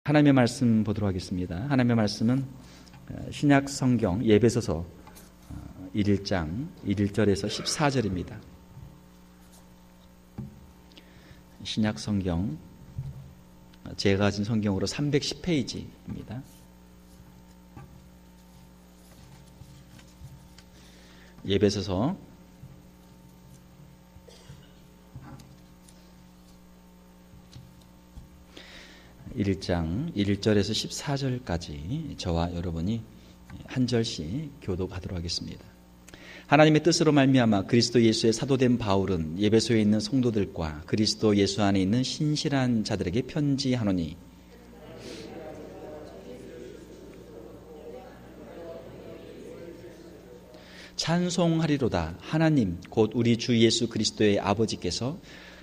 하나님의 말씀 보도록 하겠습니다. 하나님의 말씀은 신약 성경 에베소서 1장 1절에서 14절입니다. 신약 성경 제가 가진 성경으로 310페이지입니다. 에베소서 1장 1절에서 14절까지 저와 여러분이 한 절씩 교독하도록 하겠습니다. 하나님의 뜻으로 말미암아 그리스도 예수의 사도된 바울은 에베소에 있는 성도들과 그리스도 예수 안에 있는 신실한 자들에게 편지하노니 찬송하리로다. 하나님 곧 우리 주 예수 그리스도의 아버지께서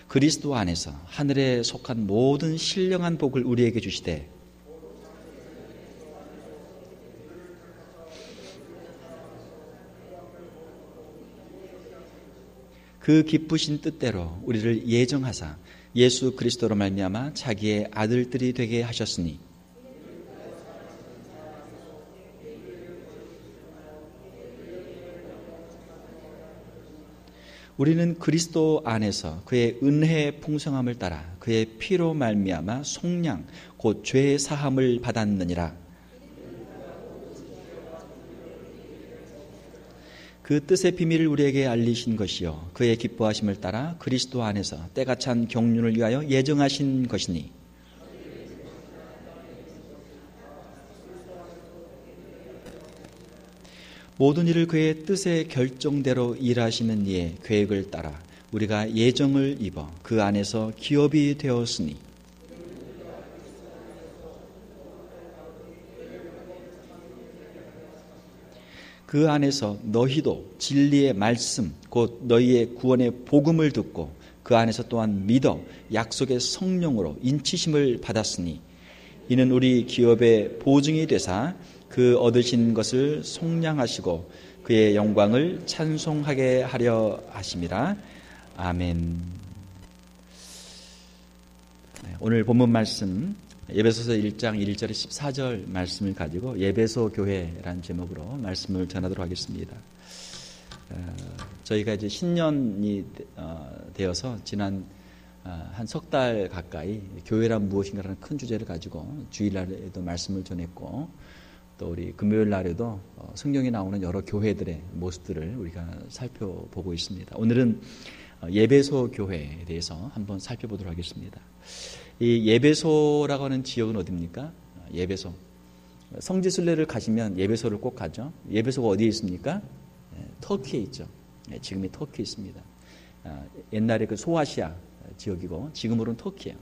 그리스도 안에서 하늘에 속한 모든 신령한 복을 우리에게 주시되 그 기쁘신 뜻대로 우리를 예정하사 예수 그리스도로 말미암아 자기의 아들들이 되게 하셨으니 우리는 그리스도 안에서 그의 은혜의 풍성함을 따라 그의 피로 말미암아 속량 곧 죄 사함을 받았느니라. 그 뜻의 비밀을 우리에게 알리신 것이요 그의 기뻐하심을 따라 그리스도 안에서 때가 찬 경륜을 위하여 예정하신 것이니 모든 일을 그의 뜻의 결정대로 일하시는 이의 계획을 따라 우리가 예정을 입어 그 안에서 기업이 되었으니 그 안에서 너희도 진리의 말씀 곧 너희의 구원의 복음을 듣고 그 안에서 또한 믿어 약속의 성령으로 인치심을 받았으니 이는 우리 기업의 보증이 되사 그 얻으신 것을 속량하시고 그의 영광을 찬송하게 하려 하심이라. 아멘. 오늘 본문 말씀 에베소서 1장 1절에 14절 말씀을 가지고 에베소 교회라는 제목으로 말씀을 전하도록 하겠습니다. 저희가 이제 신년이 되어서 지난 한 석 달 가까이 교회란 무엇인가라는 큰 주제를 가지고 주일날에도 말씀을 전했고 또 우리 금요일 날에도 성경에 나오는 여러 교회들의 모습들을 우리가 살펴보고 있습니다. 오늘은 에베소 교회에 대해서 한번 살펴보도록 하겠습니다. 이 에베소라고 하는 지역은 어디입니까? 에베소. 성지순례를 가시면 에베소를 꼭 가죠. 에베소가 어디에 있습니까? 터키에 있죠. 지금이 터키에 있습니다. 옛날에 그 소아시아 지역이고 지금으로는 터키예요.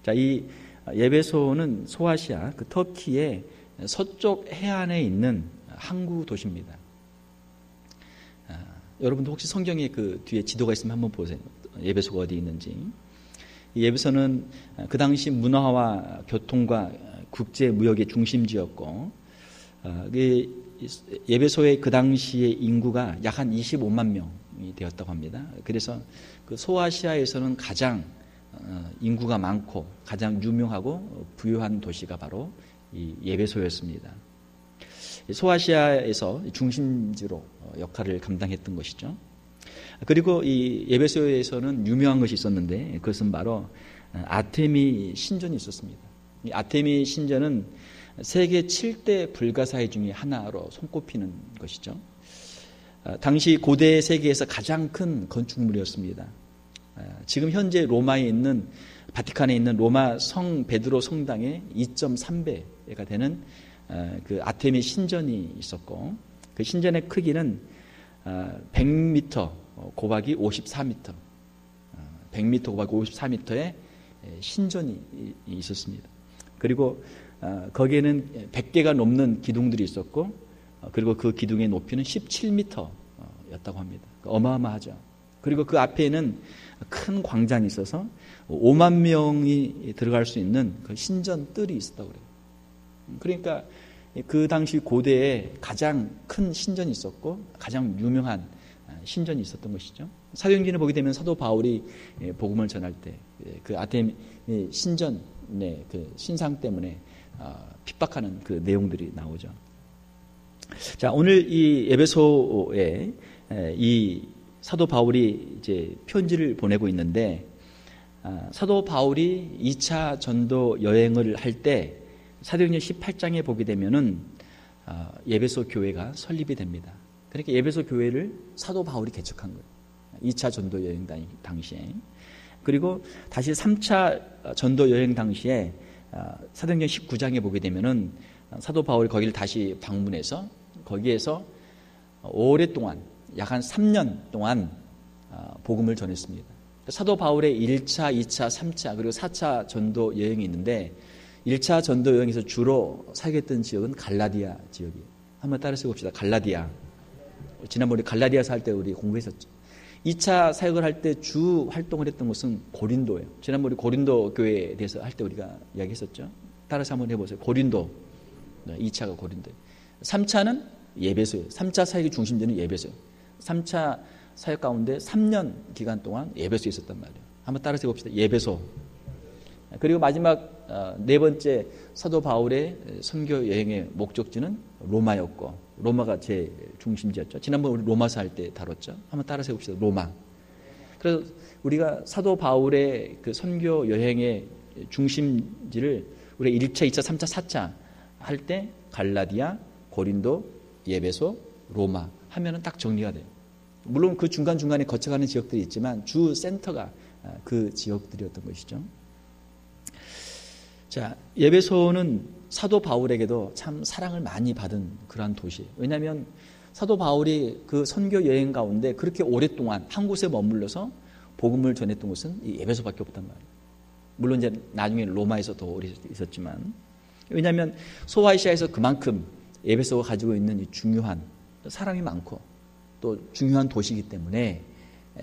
자, 이 에베소는 소아시아 그 터키의 서쪽 해안에 있는 항구 도시입니다. 여러분도 혹시 성경에 그 뒤에 지도가 있으면 한번 보세요. 에베소가 어디 있는지. 이 에베소는 그 당시 문화와 교통과 국제 무역의 중심지였고, 에베소의 그 당시의 인구가 약 한 25만 명이 되었다고 합니다. 그래서 그 소아시아에서는 가장 인구가 많고 가장 유명하고 부유한 도시가 바로 이 에베소였습니다. 소아시아에서 중심지로 역할을 감당했던 것이죠. 그리고 이 에베소에서는 유명한 것이 있었는데 그것은 바로 아테미 신전이 있었습니다. 이 아테미 신전은 세계 7대 불가사의 중에 하나로 손꼽히는 것이죠. 당시 고대 세계에서 가장 큰 건축물이었습니다. 지금 현재 로마에 있는 바티칸에 있는 로마 성 베드로 성당의 2.3배가 되는 그 아테미 신전이 있었고 그 신전의 크기는 100m 곱하기 54m 100m 곱하기 54m의 신전이 있었습니다. 그리고 거기에는 100개가 넘는 기둥들이 있었고 그리고 그 기둥의 높이는 17m였다고 합니다. 어마어마하죠. 그리고 그 앞에는 큰 광장이 있어서 5만 명이 들어갈 수 있는 그 신전 뜰이 있었다고 그래요. 그러니까 그 당시 고대에 가장 큰 신전이 있었고 가장 유명한 신전이 있었던 것이죠. 사도행전을 보게 되면 사도 바울이 복음을 전할 때 그 아테미 신전 그 신상 때문에 핍박하는 그 내용들이 나오죠. 자, 오늘 이 에베소에 이 사도 바울이 이제 편지를 보내고 있는데, 사도 바울이 2차 전도 여행을 할 때 사도행전 18장에 보게 되면은 에베소 교회가 설립이 됩니다. 그러니까 에베소 교회를 사도 바울이 개척한 거예요. 2차 전도 여행 당시에. 그리고 다시 3차 전도 여행 당시에 사도행전 19장에 보게 되면은 사도 바울이 거기를 다시 방문해서 거기에서 오랫동안 약 한 3년 동안 복음을 전했습니다. 사도 바울의 1차, 2차, 3차 그리고 4차 전도 여행이 있는데 1차 전도 여행에서 주로 사역했던 지역은 갈라디아 지역이에요. 한번 따라서 봅시다. 갈라디아. 지난번에 갈라디아서 할 때 우리 공부했었죠. 2차 사역을 할 때 주 활동을 했던 곳은 고린도예요. 지난번에 고린도 교회에 대해서 할 때 우리가 이야기했었죠. 따라서 한번 해보세요. 고린도. 2차가 고린도예요. 3차는 예배소예요. 3차 사역의 중심지는 예배소예요. 3차 사역 가운데 3년 기간 동안 예배소에 있었단 말이에요. 한번 따라서 해봅시다. 예배소. 그리고 마지막 네 번째 사도 바울의 선교 여행의 목적지는 로마였고, 로마가 제 중심지였죠. 지난번 우리 로마서 할 때 다뤘죠. 한번 따라서 해봅시다. 로마. 그래서 우리가 사도 바울의 그 선교 여행의 중심지를 우리가 1차, 2차, 3차, 4차 할 때 갈라디아, 고린도, 예배소, 로마 하면은 딱 정리가 돼요. 물론 그 중간중간에 거쳐가는 지역들이 있지만 주 센터가 그 지역들이었던 것이죠. 자, 예배소는 사도 바울에게도 참 사랑을 많이 받은 그러한 도시예요. 왜냐하면 사도 바울이 그 선교 여행 가운데 그렇게 오랫동안 한 곳에 머물러서 복음을 전했던 곳은 이 예배소밖에 없단 말이에요. 물론 이제 나중에 로마에서 더 오래 있었지만, 왜냐하면 소아시아에서 그만큼 예배소가 가지고 있는 이 중요한 사람이 많고 또 중요한 도시이기 때문에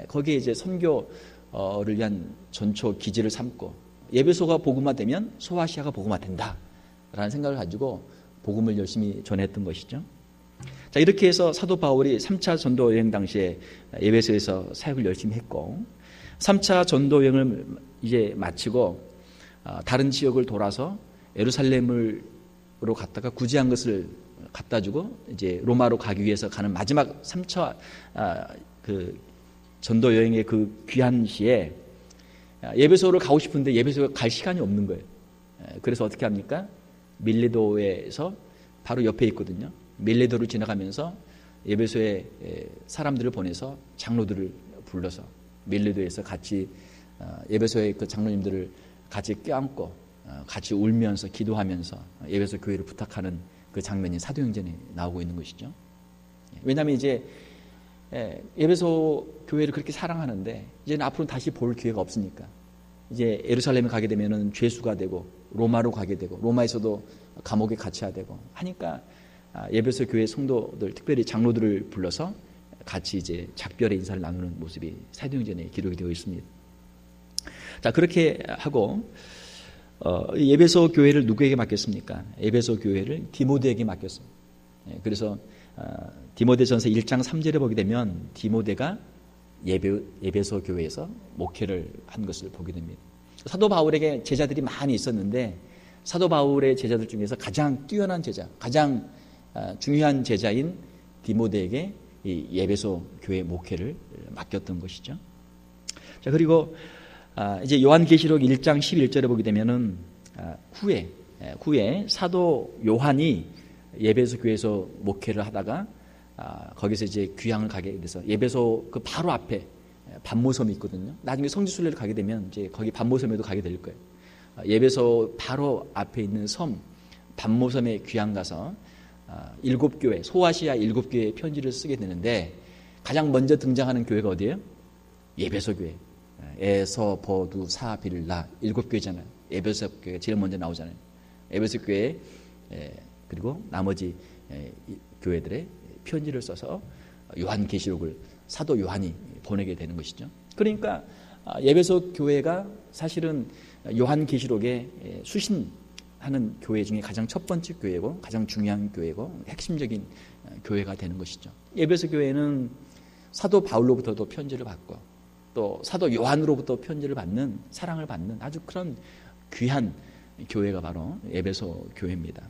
거기에 이제 선교를 위한 전초 기지를 삼고, 예배소가 복음화되면 소아시아가 복음화된다라는 생각을 가지고 복음을 열심히 전했던 것이죠. 자, 이렇게 해서 사도 바울이 3차 전도 여행 당시에 예배소에서 사역을 열심히 했고, 3차 전도 여행을 이제 마치고 다른 지역을 돌아서 예루살렘으로 갔다가 구제한 것을 갖다 주고 이제 로마로 가기 위해서 가는 마지막 3차 그 전도 여행의 그 귀한 시에 예배소를 가고 싶은데 예배소에 갈 시간이 없는 거예요. 그래서 어떻게 합니까? 밀레도에서 바로 옆에 있거든요. 밀레도를 지나가면서 예배소에 사람들을 보내서 장로들을 불러서 밀레도에서 같이 예배소의 그 장로님들을 같이 껴안고 같이 울면서 기도하면서 예배소 교회를 부탁하는 그 장면이 사도행전에 나오고 있는 것이죠. 왜냐하면 이제 예배소 교회를 그렇게 사랑하는데 이제는 앞으로 다시 볼 기회가 없으니까 이제 예루살렘에 가게 되면은 죄수가 되고 로마로 가게 되고 로마에서도 감옥에 갇혀야 되고 하니까 예배소 교회 성도들, 특별히 장로들을 불러서 같이 이제 작별의 인사를 나누는 모습이 사도행전에 기록이 되어 있습니다. 자, 그렇게 하고 예배소 교회를 누구에게 맡겼습니까? 예배소 교회를 디모데에게 맡겼습니다. 그래서 디모데전서 1장 3절에 보게 되면 디모데가 예배소 교회에서 목회를 한 것을 보게 됩니다. 사도 바울에게 제자들이 많이 있었는데 사도 바울의 제자들 중에서 가장 뛰어난 제자, 가장 중요한 제자인 디모데에게 이 예배소 교회 목회를 맡겼던 것이죠. 자, 그리고 이제 요한계시록 1장 11절에 보게 되면은 후에 사도 요한이 예배소 교회에서 목회를 하다가 거기서 이제 귀향을 가게 돼서 예배소 그 바로 앞에 반모섬이 있거든요. 나중에 성지순례를 가게 되면 이제 거기 반모섬에도 가게 될 거예요. 예배소 바로 앞에 있는 섬 반모섬에 귀향 가서 7교회, 소아시아 7교회의 편지를 쓰게 되는데 가장 먼저 등장하는 교회가 어디예요? 예배소 교회. 에서, 버두, 사, 빌라 7교회잖아요. 예배소 교회가 제일 먼저 나오잖아요. 예배소 교회 그리고 나머지 교회들의 편지를 써서 요한계시록을 사도 요한이 보내게 되는 것이죠. 그러니까 예배소 교회가 사실은 요한계시록에 수신하는 교회 중에 가장 첫 번째 교회고 가장 중요한 교회고 핵심적인 교회가 되는 것이죠. 예배소 교회는 사도 바울로부터도 편지를 받고 또 사도 요한으로부터 편지를 받는, 사랑을 받는 아주 그런 귀한 교회가 바로 에베소 교회입니다.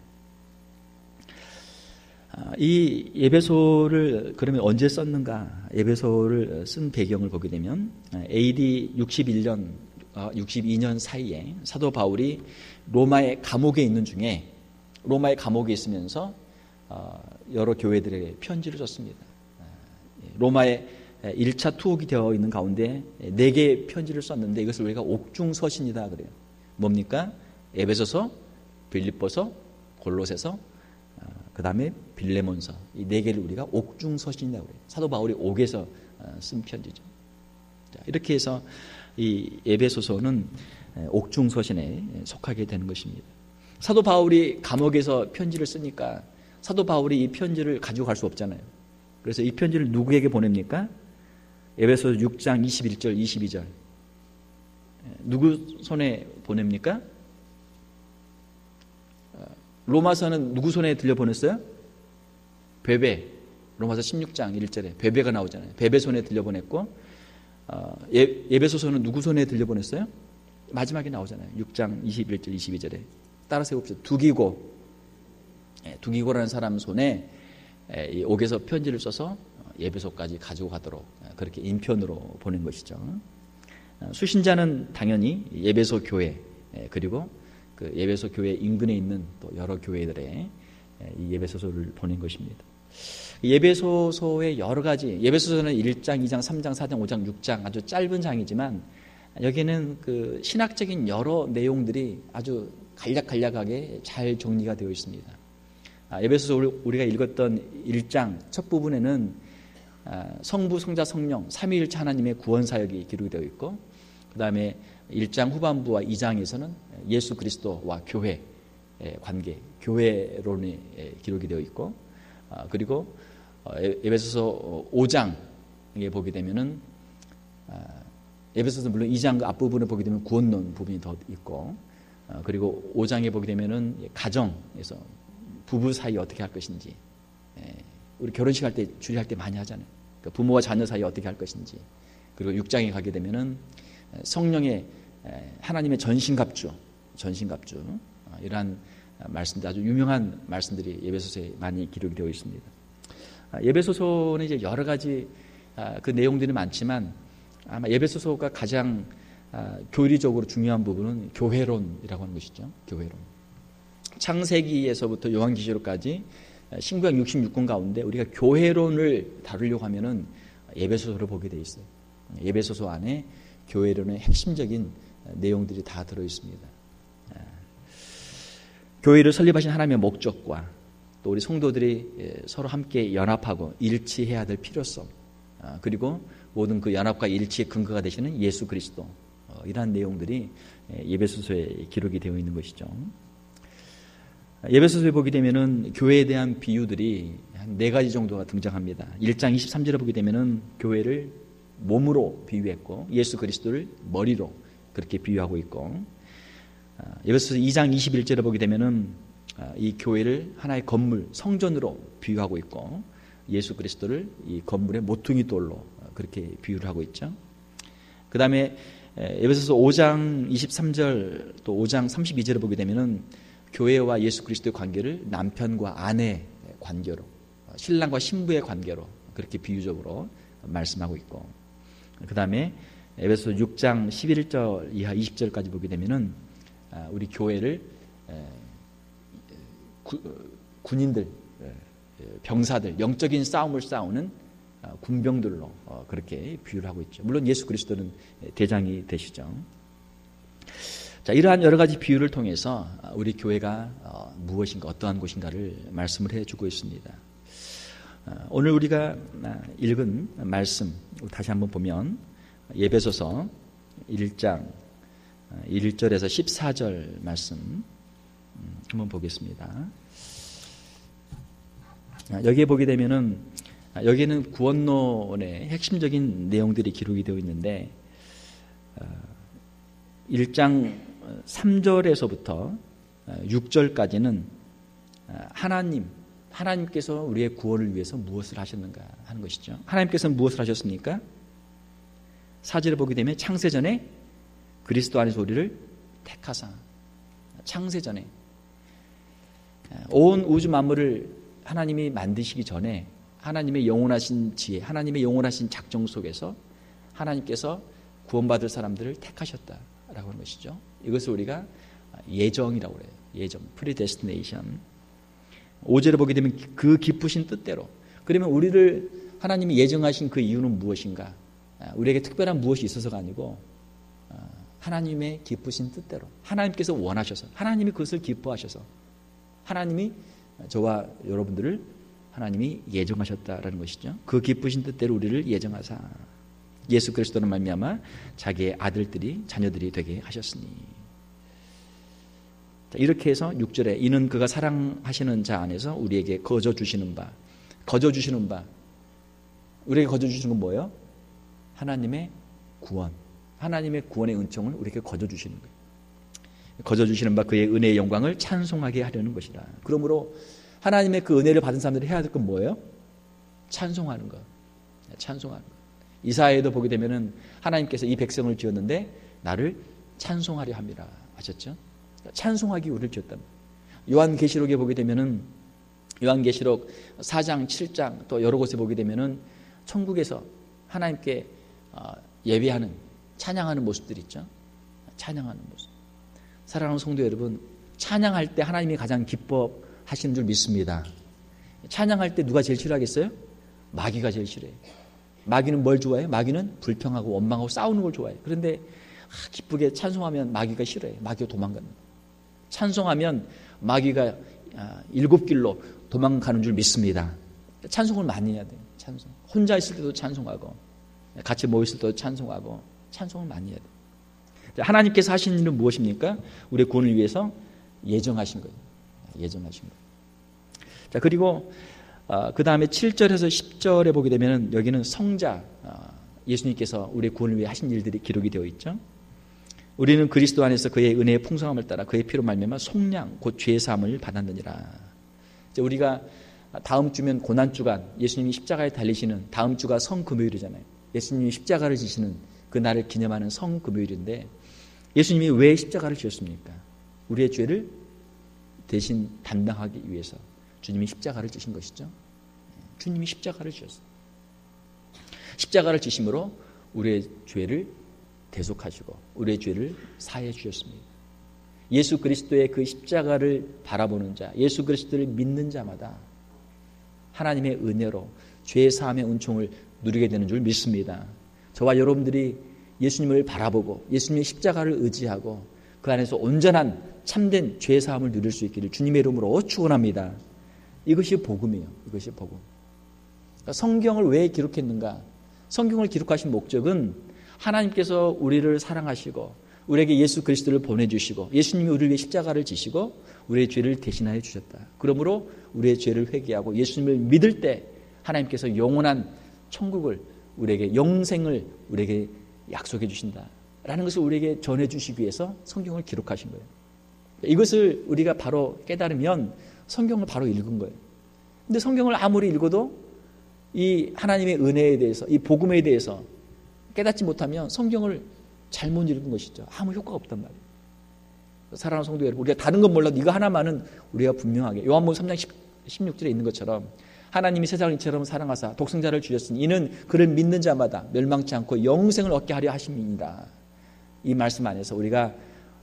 이 에베소를 그러면 언제 썼는가? 에베소를 쓴 배경을 보게 되면 AD 62년 사이에 사도 바울이 로마의 감옥에 있는 중에 로마의 감옥에 있으면서 여러 교회들에게 편지를 썼습니다. 로마의 1차 투옥이 되어 있는 가운데 4개의 편지를 썼는데 이것을 우리가 옥중서신이다 그래요. 뭡니까? 에베소서, 빌립보서, 골로새서, 그 다음에 빌레몬서, 이 4개를 우리가 옥중서신이라고 그래요. 사도 바울이 옥에서 쓴 편지죠. 이렇게 해서 이 에베소서는 옥중서신에 속하게 되는 것입니다. 사도 바울이 감옥에서 편지를 쓰니까 사도 바울이 이 편지를 가지고 갈 수 없잖아요. 그래서 이 편지를 누구에게 보냅니까? 에베소서 6장 21절 22절 누구 손에 보냅니까? 로마서는 누구 손에 들려보냈어요? 베베. 로마서 16장 1절에 베베가 나오잖아요. 베베 손에 들려보냈고 에베소서는 누구 손에 들려보냈어요? 마지막에 나오잖아요. 6장 21절 22절에 따라서 해봅시다. 두기고라는 사람 손에 이 옥에서 편지를 써서 에베소까지 가지고 가도록 그렇게 인편으로 보낸 것이죠. 수신자는 당연히 에베소 교회 그리고 그 에베소 교회 인근에 있는 또 여러 교회들에 이 에베소서를 보낸 것입니다. 에베소서의 여러 가지 에베소서는 1장, 2장, 3장, 4장, 5장, 6장 아주 짧은 장이지만 여기는 그 신학적인 여러 내용들이 아주 간략간략하게 잘 정리가 되어 있습니다. 에베소서 우리가 읽었던 1장 첫 부분에는 성부, 성자, 성령 삼위일체 하나님의 구원 사역이 기록이 되어 있고 그 다음에 1장 후반부와 2장에서는 예수 그리스도와 교회의 관계, 교회론이 기록이 되어 있고 그리고 에베소서 5장에 보게 되면은 에베소서 물론 2장 그 앞부분을 보게 되면 구원론 부분이 더 있고 그리고 5장에 보게 되면은 가정에서 부부 사이 어떻게 할 것인지 우리 결혼식 할 때 주례할 때 많이 하잖아요. 그러니까 부모와 자녀 사이 어떻게 할 것인지 그리고 6장에 가게 되면은 성령의 하나님의 전신갑주 이러한 말씀들 아주 유명한 말씀들이 에베소서에 많이 기록이 되어 있습니다. 에베소서는 이제 여러 가지 그 내용들이 많지만 아마 에베소서가 가장 교리적으로 중요한 부분은 교회론이라고 하는 것이죠. 교회론. 창세기에서부터 요한계시록까지 신구약 66권 가운데 우리가 교회론을 다루려고 하면은 에베소서를 보게 돼 있어요. 에베소서 안에 교회론의 핵심적인 내용들이 다 들어 있습니다. 교회를 설립하신 하나님의 목적과 또 우리 성도들이 서로 함께 연합하고 일치해야 될 필요성 그리고 모든 그 연합과 일치의 근거가 되시는 예수 그리스도 이러한 내용들이 에베소서에 기록이 되어 있는 것이죠. 에베소서에 보게 되면은 교회에 대한 비유들이 한 4가지 정도가 등장합니다. 1장 23절에 보게 되면은 교회를 몸으로 비유했고 예수 그리스도를 머리로 그렇게 비유하고 있고 에베소서 2장 21절에 보게 되면은 이 교회를 하나의 건물 성전으로 비유하고 있고 예수 그리스도를 이 건물의 모퉁이 돌로 그렇게 비유를 하고 있죠. 그 다음에 에베소서 5장 23절 또 5장 32절에 보게 되면은 교회와 예수 그리스도의 관계를 남편과 아내의 관계로 신랑과 신부의 관계로 그렇게 비유적으로 말씀하고 있고 그 다음에 에베소서 6장 11절 이하 20절까지 보게 되면은 우리 교회를 군인들, 병사들, 영적인 싸움을 싸우는 군병들로 그렇게 비유를 하고 있죠. 물론 예수 그리스도는 대장이 되시죠. 자, 이러한 여러 가지 비유를 통해서 우리 교회가 무엇인가 어떠한 곳인가를 말씀을 해주고 있습니다. 오늘 우리가 읽은 말씀 다시 한번 보면 에베소서 1장 1절에서 14절 말씀 한번 보겠습니다. 여기에 보게 되면은 여기에는 구원론의 핵심적인 내용들이 기록이 되어 있는데 1장 3절에서부터 6절까지는 하나님께서 우리의 구원을 위해서 무엇을 하셨는가 하는 것이죠. 하나님께서 무엇을 하셨습니까? 4절을 보게 되면 창세전에 그리스도 안에서 우리를 택하사 창세전에 온 우주 만물을 하나님이 만드시기 전에 하나님의 영원하신 지혜, 하나님의 영원하신 작정 속에서 하나님께서 구원받을 사람들을 택하셨다라고 하는 것이죠. 이것을 우리가 예정이라고 그래요. 예정, predestination. 5절에 보게 되면 그 기쁘신 뜻대로. 그러면 우리를 하나님이 예정하신 그 이유는 무엇인가? 우리에게 특별한 무엇이 있어서가 아니고 하나님의 기쁘신 뜻대로, 하나님께서 원하셔서, 하나님이 그것을 기뻐하셔서 하나님이 저와 여러분들을 하나님이 예정하셨다라는 것이죠. 그 기쁘신 뜻대로 우리를 예정하사 예수 그리스도로 말미암아 자기의 아들들이 자녀들이 되게 하셨으니. 이렇게 해서 6절에 이는 그가 사랑하시는 자 안에서 우리에게 거저 주시는 바, 우리에게 거저 주시는 건 뭐예요? 하나님의 구원, 하나님의 구원의 은총을 우리에게 거저 주시는 거예요. 거저 주시는 바 그의 은혜의 영광을 찬송하게 하려는 것이라. 그러므로 하나님의 그 은혜를 받은 사람들이 해야 될 건 뭐예요? 찬송하는 것. 찬송하는 것. 이사야에도 보게 되면은 하나님께서 이 백성을 지었는데 나를 찬송하려 합니다. 아셨죠? 찬송하기 우리를 지었다. 요한계시록에 보게 되면은 요한계시록 4장, 7장 또 여러 곳에 보게 되면은 천국에서 하나님께 예배하는, 찬양하는 모습들이 있죠. 찬양하는 모습. 사랑하는 성도 여러분, 찬양할 때 하나님이 가장 기뻐하시는 줄 믿습니다. 찬양할 때 누가 제일 싫어하겠어요? 마귀가 제일 싫어해요. 마귀는 뭘 좋아해요? 마귀는 불평하고 원망하고 싸우는 걸 좋아해요. 그런데 기쁘게 찬송하면 마귀가 싫어해요. 마귀가 도망갑니다. 찬송하면 마귀가 7길로 도망가는 줄 믿습니다. 찬송을 많이 해야 돼요. 찬송. 혼자 있을 때도 찬송하고 같이 모였을 때도 찬송하고 찬송을 많이 해야 돼요. 하나님께서 하신 일은 무엇입니까? 우리의 구원을 위해서 예정하신 거예요. 예정하신 거예요. 자, 그리고 그 다음에 7절에서 10절에 보게 되면 여기는 성자, 예수님께서 우리의 구원을 위해 하신 일들이 기록이 되어 있죠. 우리는 그리스도 안에서 그의 은혜의 풍성함을 따라 그의 피로 말미암아 속량 곧 죄 사함을 받았느니라. 이제 우리가 다음 주면 고난주간, 예수님이 십자가에 달리시는 다음 주가 성금요일이잖아요. 예수님이 십자가를 지시는 그 날을 기념하는 성금요일인데 예수님이 왜 십자가를 지셨습니까? 우리의 죄를 대신 담당하기 위해서 주님이 십자가를 지신 것이죠. 주님이 십자가를 지셨어요. 십자가를 지심으로 우리의 죄를 대속하시고 우리의 죄를 사해 주셨습니다. 예수 그리스도의 그 십자가를 바라보는 자, 예수 그리스도를 믿는 자마다 하나님의 은혜로 죄 사함의 은총을 누리게 되는 줄 믿습니다. 저와 여러분들이 예수님을 바라보고 예수님의 십자가를 의지하고 그 안에서 온전한 참된 죄 사함을 누릴 수 있기를 주님의 이름으로 축원합니다. 이것이 복음이에요. 이것이 복음. 그러니까 성경을 왜 기록했는가? 성경을 기록하신 목적은 하나님께서 우리를 사랑하시고 우리에게 예수 그리스도를 보내주시고 예수님이 우리를 위해 십자가를 지시고 우리의 죄를 대신하여 주셨다. 그러므로 우리의 죄를 회개하고 예수님을 믿을 때 하나님께서 영원한 천국을 우리에게, 영생을 우리에게 약속해 주신다라는 것을 우리에게 전해 주시기 위해서 성경을 기록하신 거예요. 이것을 우리가 바로 깨달으면 성경을 바로 읽은 거예요. 근데 성경을 아무리 읽어도 이 하나님의 은혜에 대해서, 이 복음에 대해서 깨닫지 못하면 성경을 잘못 읽은 것이죠. 아무 효과가 없단 말이에요. 사랑하는 성도 여러분, 우리가 다른 건 몰라도 이거 하나만은 우리가 분명하게 요한복음 3장 16절에 있는 것처럼 하나님이 세상을 이처럼 사랑하사 독생자를 주셨으니 이는 그를 믿는 자마다 멸망치 않고 영생을 얻게 하려 하심이니라. 이 말씀 안에서 우리가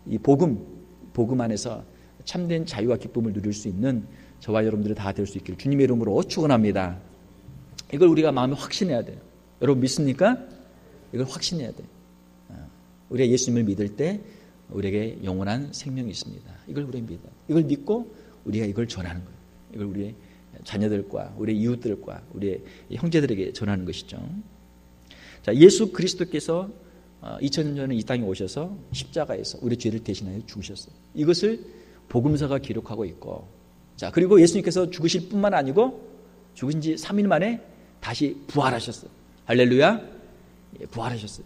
이 복음 안에서 참된 자유와 기쁨을 누릴 수 있는 저와 여러분들이 다 될 수 있기를 주님의 이름으로 축원합니다. 이걸 우리가 마음에 확신해야 돼요. 여러분 믿습니까? 이걸 확신해야 돼요. 우리가 예수님을 믿을 때 우리에게 영원한 생명이 있습니다. 이걸 우리가 믿어요. 이걸 믿고 우리가 이걸 전하는 거예요. 이걸 우리의 자녀들과 우리의 이웃들과 우리의 형제들에게 전하는 것이죠. 자, 예수 그리스도께서 2000년 전에 이 땅에 오셔서 십자가에서 우리 죄를 대신하여 죽으셨어요. 이것을 복음서가 기록하고 있고, 자, 그리고 예수님께서 죽으실 뿐만 아니고 죽은 지 3일 만에 다시 부활하셨어요. 할렐루야. 부활하셨어요.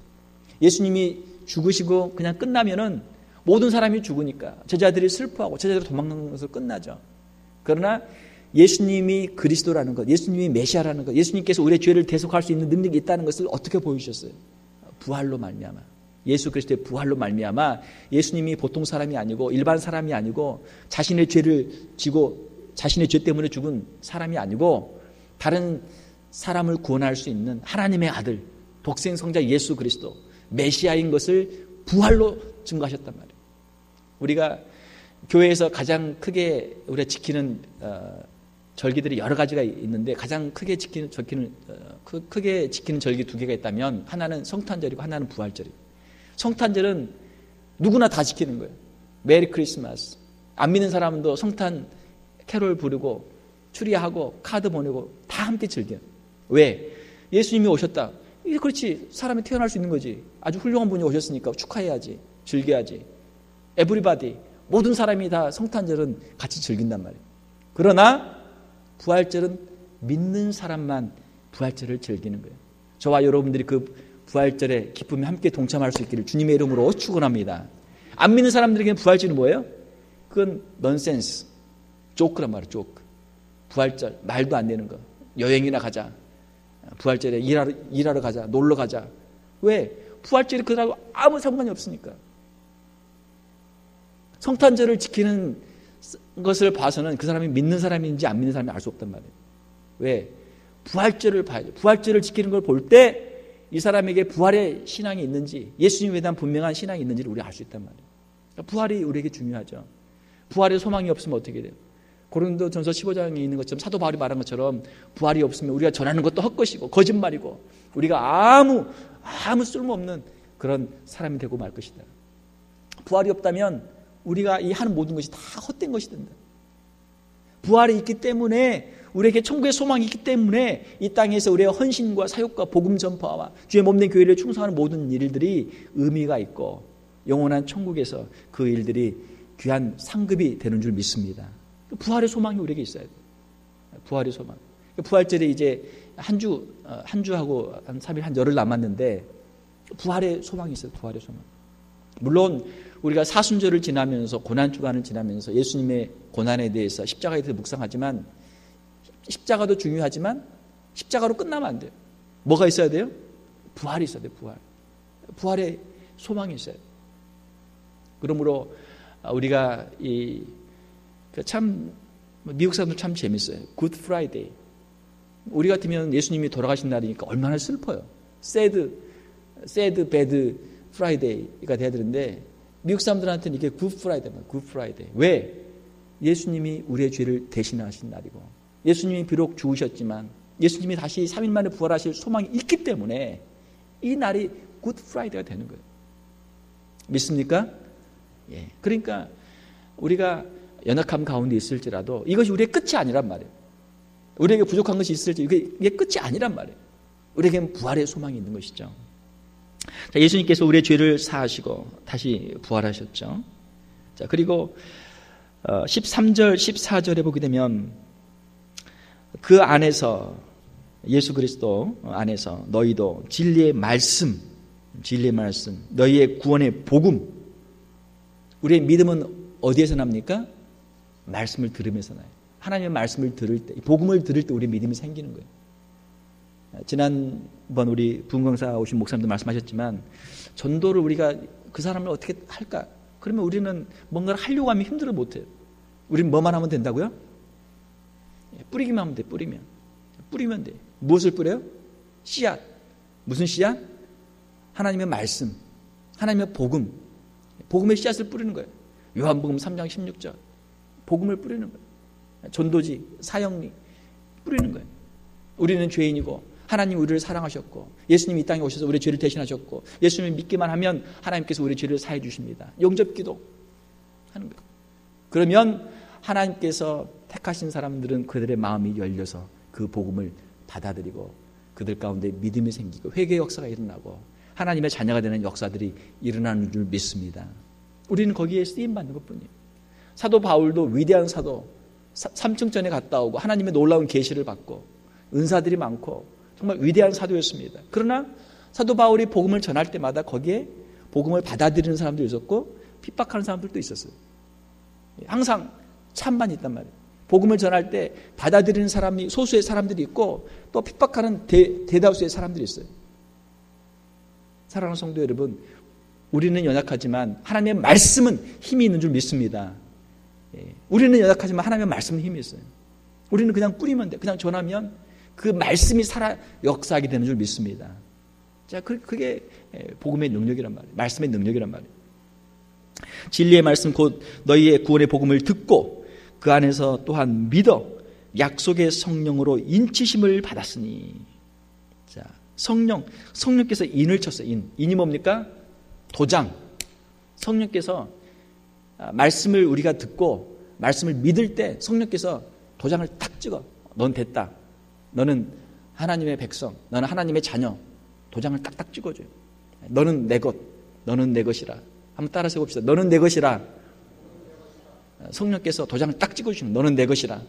예수님이 죽으시고 그냥 끝나면은 모든 사람이 죽으니까 제자들이 슬퍼하고 제자들이 도망가는 것으로 끝나죠. 그러나 예수님이 그리스도라는 것, 예수님이 메시아라는 것, 예수님께서 우리의 죄를 대속할 수 있는 능력이 있다는 것을 어떻게 보여주셨어요? 부활로 말미암아. 예수 그리스도의 부활로 말미암아 예수님이 보통 사람이 아니고 일반 사람이 아니고 자신의 죄를 지고 자신의 죄 때문에 죽은 사람이 아니고 다른 사람을 구원할 수 있는 하나님의 아들, 독생 성자 예수 그리스도, 메시아인 것을 부활로 증거하셨단 말이에요. 우리가 교회에서 가장 크게 우리가 지키는 절기들이 여러 가지가 있는데 가장 크게 지키는 절기 두 개가 있다면 하나는 성탄절이고 하나는 부활절이에요. 성탄절은 누구나 다 지키는 거예요. 메리 크리스마스. 안 믿는 사람도 성탄 캐롤 부르고 추리하고 카드 보내고 다 함께 즐겨요. 왜? 예수님이 오셨다. 이게 그렇지. 사람이 태어날 수 있는 거지. 아주 훌륭한 분이 오셨으니까 축하해야지. 즐겨야지. 에브리바디. 모든 사람이 다 성탄절은 같이 즐긴단 말이에요. 그러나 부활절은 믿는 사람만 부활절을 즐기는 거예요. 저와 여러분들이 그 부활절의 기쁨에 함께 동참할 수 있기를 주님의 이름으로 축원합니다. 안 믿는 사람들에게는 부활절이 뭐예요? 그건 넌센스. 조크란 말이에요. 조크. 부활절 말도 안 되는 거. 여행이나 가자. 부활절에 일하러 가자. 놀러 가자. 왜? 부활절이 그들하고 아무 상관이 없으니까. 성탄절을 지키는 것을 봐서는 그 사람이 믿는 사람인지 안 믿는 사람인지 알 수 없단 말이에요. 왜? 부활절을 봐야죠. 부활절을 지키는 걸 볼 때 이 사람에게 부활의 신앙이 있는지 예수님에 대한 분명한 신앙이 있는지를 우리가 알 수 있단 말이에요. 그러니까 부활이 우리에게 중요하죠. 부활의 소망이 없으면 어떻게 돼요? 고린도전서 15장에 있는 것처럼 사도 바울이 말한 것처럼 부활이 없으면 우리가 전하는 것도 헛것이고 거짓말이고 우리가 아무 쓸모없는 그런 사람이 되고 말 것이다. 부활이 없다면 우리가 이 하는 모든 것이 다 헛된 것이 된다. 부활이 있기 때문에 우리에게 천국의 소망이 있기 때문에 이 땅에서 우리의 헌신과 사역과 복음 전파와 주의 몸된 교회를 충성하는 모든 일들이 의미가 있고 영원한 천국에서 그 일들이 귀한 상급이 되는 줄 믿습니다. 부활의 소망이 우리에게 있어야 돼요. 부활의 소망. 부활절에 이제 한 주하고 한 3일, 한 열흘 남았는데 부활의 소망이 있어요. 부활의 소망. 물론 우리가 사순절을 지나면서 고난주간을 지나면서 예수님의 고난에 대해서 십자가에 대해서 묵상하지만 십자가도 중요하지만 십자가로 끝나면 안 돼요. 뭐가 있어야 돼요? 부활이 있어야 돼요. 부활의 소망이 있어야 돼요. 그러므로 우리가 참 미국 사람들 참 재밌어요. 굿 프라이데이. 우리 같으면 예수님이 돌아가신 날이니까 얼마나 슬퍼요. 새드 배드 프라이데이가 돼야 되는데 미국 사람들한테는 이게 굿 프라이데이입니다. 굿 프라이데이. 왜? 예수님이 우리의 죄를 대신하신 날이고 예수님이 비록 죽으셨지만 예수님이 다시 3일 만에 부활하실 소망이 있기 때문에 이 날이 굿 프라이데이가 되는 거예요. 믿습니까? 예. 그러니까 우리가 연약함 가운데 있을지라도 이것이 우리의 끝이 아니란 말이에요. 우리에게 부족한 것이 있을지 이게 끝이 아니란 말이에요. 우리에게는 부활의 소망이 있는 것이죠. 자, 예수님께서 우리의 죄를 사하시고 다시 부활하셨죠. 자, 그리고 13절, 14절에 보게 되면 그 안에서 예수 그리스도 안에서 너희도 진리의 말씀, 너희의 구원의 복음. 우리의 믿음은 어디에서 납니까? 말씀을 들으면서 나요. 하나님의 말씀을 들을 때, 복음을 들을 때 우리 믿음이 생기는 거예요. 지난번 우리 부흥강사 오신 목사님도 말씀하셨지만 전도를 우리가 그 사람을 어떻게 할까? 그러면 우리는 뭔가를 하려고 하면 힘들어 못해요. 우리는 뭐만 하면 된다고요? 뿌리기만 하면 돼. 뿌리면 돼. 무엇을 뿌려요? 씨앗. 무슨 씨앗? 하나님의 말씀, 하나님의 복음. 복음의 씨앗을 뿌리는 거예요. 요한복음 3장 16절. 복음을 뿌리는 거예요. 전도지, 사역리 뿌리는 거예요. 우리는 죄인이고 하나님 우리를 사랑하셨고 예수님이 이 땅에 오셔서 우리의 죄를 대신하셨고 예수님을 믿기만 하면 하나님께서 우리의 죄를 사해 주십니다. 영접기도 하는 거예요. 그러면 하나님께서 택하신 사람들은 그들의 마음이 열려서 그 복음을 받아들이고 그들 가운데 믿음이 생기고 회개의 역사가 일어나고 하나님의 자녀가 되는 역사들이 일어나는 줄 믿습니다. 우리는 거기에 쓰임받는 것뿐이에요. 사도 바울도 위대한 사도, 삼층전에 갔다 오고 하나님의 놀라운 계시를 받고 은사들이 많고 정말 위대한 사도였습니다. 그러나 사도 바울이 복음을 전할 때마다 거기에 복음을 받아들이는 사람도 있었고 핍박하는 사람들도 있었어요. 항상 찬반이 있단 말이에요. 복음을 전할 때 받아들이는 사람이 소수의 사람들이 있고 또 핍박하는 대다수의 사람들이 있어요. 사랑하는 성도 여러분, 우리는 연약하지만 하나님의 말씀은 힘이 있는 줄 믿습니다. 우리는 연약하지만 하나님의 말씀은 힘이 있어요. 우리는 그냥 뿌리면 돼. 그냥 전하면 그 말씀이 살아 역사하게 되는 줄 믿습니다. 자, 그게 복음의 능력이란 말이에요. 말씀의 능력이란 말이에요. 진리의 말씀 곧 너희의 구원의 복음을 듣고 그 안에서 또한 믿어 약속의 성령으로 인치심을 받았으니. 자, 성령께서 인을 쳤어요. 인이 뭡니까? 도장. 성령께서 말씀을 우리가 듣고 말씀을 믿을 때 성령께서 도장을 탁 찍어. 넌 됐다. 너는 하나님의 백성. 너는 하나님의 자녀. 도장을 딱딱 찍어줘요. 너는 내 것. 너는 내 것이라. 한번 따라서 해봅시다. 너는 내 것이라. 성령께서 도장을 딱 찍어주시면 너는 내 것이라.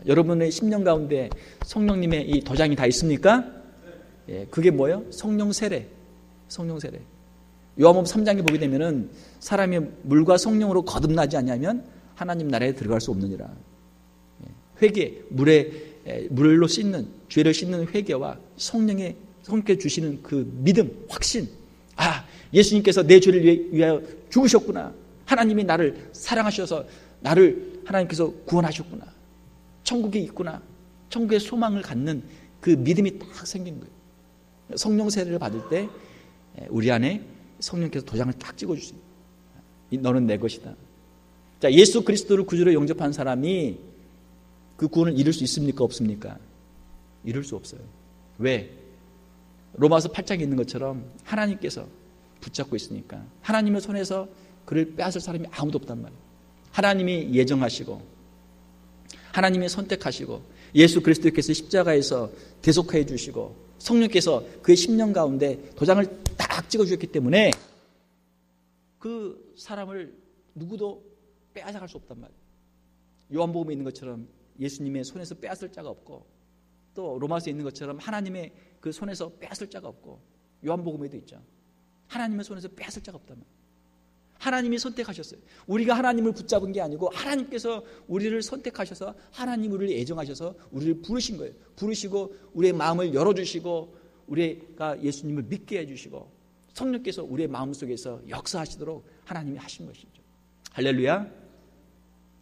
여러분의 심령 가운데 성령님의 이 도장이 다 있습니까? 예, 그게 뭐예요? 성령 세례. 성령 세례. 요한복음 3장에 보게 되면은 사람이 물과 성령으로 거듭나지 않냐면 하나님 나라에 들어갈 수 없느니라. 회개, 물로 씻는, 죄를 씻는 회개와 성령께 주시는 그 믿음, 확신. 아, 예수님께서 내 죄를 위하여 죽으셨구나. 하나님이 나를 사랑하셔서 나를 하나님께서 구원하셨구나. 천국에 있구나. 천국의 소망을 갖는 그 믿음이 딱 생긴 거예요. 성령 세례를 받을 때 우리 안에 성령께서 도장을 딱 찍어주세요. 너는 내 것이다. 자, 예수 그리스도를 구주로 영접한 사람이 그 구원을 이룰 수 있습니까? 없습니까? 이룰 수 없어요. 왜? 로마서 8장에 있는 것처럼 하나님께서 붙잡고 있으니까. 하나님의 손에서 그를 빼앗을 사람이 아무도 없단 말이에요. 하나님이 예정하시고 하나님이 선택하시고 예수 그리스도께서 십자가에서 대속해 주시고 성령께서 그의 심령 가운데 도장을 딱 찍어주셨기 때문에 그 사람을 누구도 빼앗아갈 수 없단 말이에요. 요한복음에 있는 것처럼 예수님의 손에서 빼앗을 자가 없고 또 로마서에 있는 것처럼 하나님의 그 손에서 빼앗을 자가 없고 요한복음에도 있죠. 하나님의 손에서 빼앗을 자가 없단 말이에요. 하나님이 선택하셨어요. 우리가 하나님을 붙잡은 게 아니고 하나님께서 우리를 선택하셔서 하나님 우리를 애정하셔서 우리를 부르신 거예요. 부르시고 우리의 마음을 열어주시고 우리가 예수님을 믿게 해주시고 성령께서 우리의 마음속에서 역사하시도록 하나님이 하신 것이죠. 할렐루야.